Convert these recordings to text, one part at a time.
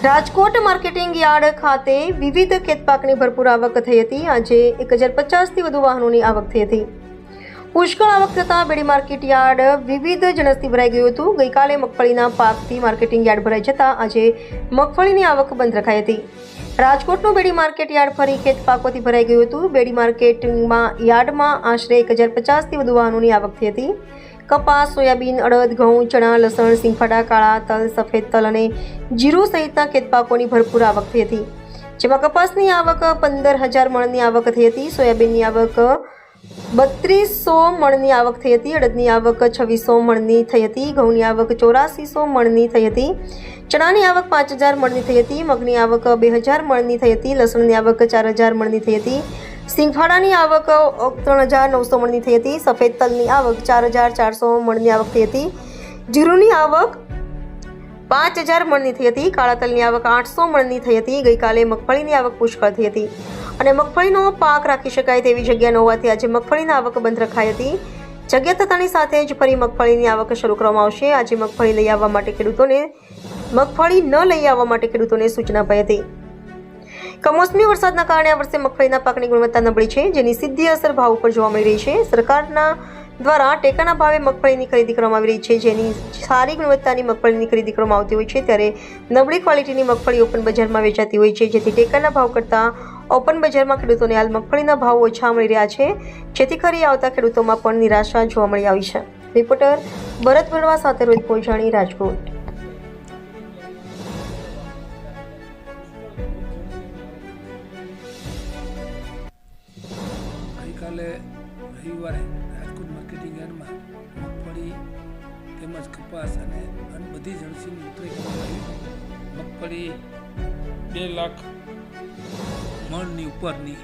Rajkot marketing yard ખાતે વિવિધ ખેતપાકની ભરપૂર આવક થઈ હતી। આજે 1050થી વધુ વાહનોની આવક થઈ હતી। પુષ્કળ આવક થતાં બેડી માર્કેટ યાર્ડ વિવિધ જણસથી ભરાઈ ગયું હતું। ગઈકાલે મગફળીના પાકથી માર્કેટિંગ યાર્ડ ભરાઈ જતાં આજે મગફળીની આવક બંધ રખાઈ હતી। રાજકોટનું બેડી માર્કેટ યાર્ડ ફરી ખેતપાકોથી ભરાઈ ગયું હતું। બેડી માર્કેટિંગમાં યાર્ડમાં આશરે 1050થી વધુ વાહનોની આવક થઈ હતી। કપાસ, સોયાબીન, અડદ, ઘઉં, ચણા, લસણ, સિંગફાડા, કાળા તલ, સફેદ તલ અને જીરું સહિતના ખેતપાકોની ભરપૂર આવક થઈ હતી। જેમાં કપાસની આવક 15,000 મણની આવક થઈ હતી। સોયાબીનની આવક 3200 મણની આવક થઈ હતી। અડદની આવક 2600 મણની થઈ હતી। ઘઉંની આવક 8400 મણની થઈ હતી। ચણાની આવક 5000 મણની થઈ હતી। મગની આવક 2000 મણની થઈ હતી। લસણની આવક 4000 મણની થઈ હતી। સિંગફાડાની આવક 3900 મણની થઈ હતી। સફેદ તલની આવક 4400 મણની આવક થઈ હતી। જીરુની આવક 5000 મણની થઈ હતી। કાળા તલની આવક 800 મણની થઈ હતી। ગઈકાલે મગફળીની આવક પુષ્કળ થઈ હતી અને મગફળીનો પાક રાખી શકાય તેવી જગ્યા ન હોવાથી આજે મગફળીની આવક બંધ રખાઈ હતી। જગ્યા થતાની સાથે જ ફરી મગફળીની આવક શરૂ કરવામાં આવશે। આજે મગફળી લઈ આવવા માટે ખેડૂતોને સૂચના અપાઈ હતી। કમોસમી વરસાદના કારણે આ વર્ષે મગફળીના પાકની ગુણવત્તા નબળી છે, જેની સીધી અસર ભાવ ઉપર જોવા મળી રહી છે। સરકારના દ્વારા ટેકાના ભાવે મગફળીની ખરીદી કરવામાં આવી રહી છે, જેની સારી ગુણવત્તાની મગફળીની ખરીદી કરવામાં આવતી હોય છે, ત્યારે નબળી ક્વોલિટીની મગફળી ઓપન બજારમાં વેચાતી હોય છે, જેથી ટેકાના ભાવ કરતાં ઓપન બજારમાં ખેડૂતોને હાલ મગફળીના ભાવ ઓછા મળી રહ્યા છે, જેથી કરી આવતા ખેડૂતોમાં પણ નિરાશા જોવા મળી આવી છે। રિપોર્ટર ભરત વડવા સાથે રોહિત પોજાણી, રાજકોટ। ગઈકાલે રવિવારે રાજકોટ માર્કેટિંગ યાર્ડમાં મગફળી તેમજ કપાસ અને બધી જણસીની ઉતરાઈ કરવામાં આવી। મગફળી 2 લાખ મણની ઉપરની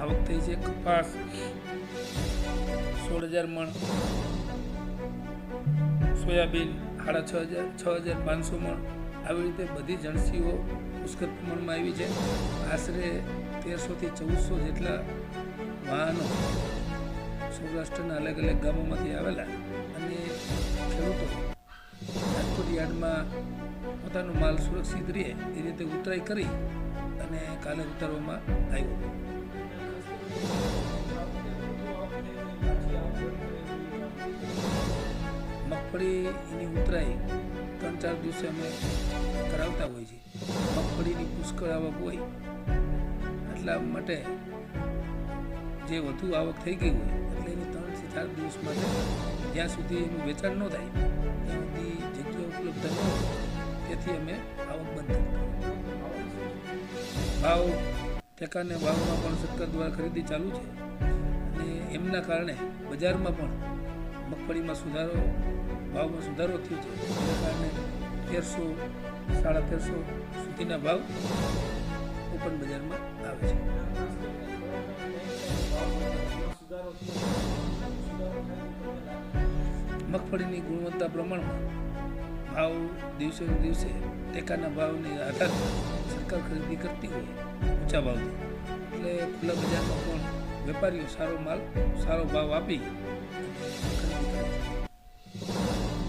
આવક થઈ છે। કપાસ 16,000 મણ, સોયાબીન 6500 મણ, આવી રીતે બધી જણસીઓ પુષ્કળ પ્રમાણમાં આવી છે। આશરે 1300થી 1400 જેટલા વાહનો સૌરાષ્ટ્રના અલગ અલગ ગામોમાંથી આવેલા અને ખેડૂતો રાજકોટ યાર્ડમાં પોતાનો માલ સુરક્ષિત રહે એ રીતે ઉતરાઈ કરી અને કાલે ઉતારવામાં આવ્યો। મગફળીની ઉતરાઈ 3-4 દિવસે અમે કરાવતા હોય છે। મગફળીની પુષ્કળ આવક હોય એટલા માટે જે વધુ આવક થઈ ગઈ હોય એટલે એની 3 થી 4 દિવસ માટે જ્યાં સુધી એનું વેચાણ ન થાય ત્યાં સુધી જગ્યા ઉપલબ્ધ ન હોય, તેથી અમે આવક બંધ કરી। ભાવ ટેકાને ભાવમાં પણ સરકાર દ્વારા ખરીદી ચાલુ છે અને એમના કારણે બજારમાં પણ મગફળીમાં ભાવમાં સુધારો થયો છે। એના કારણે 1300-1350 સુધીના ભાવ ઓપન બજારમાં આવે છે। મગફળીની ગુણવત્તા પ્રમાણમાં ભાવ દિવસે ને દિવસે ટેકાના ભાવને આધારે સરકાર ખરીદી કરતી હોય ઊંચા ભાવથી, એટલે ખુલ્લા બજારમાં પણ વેપારીઓ સારો ભાવ આપી ખરીદી કરે છે।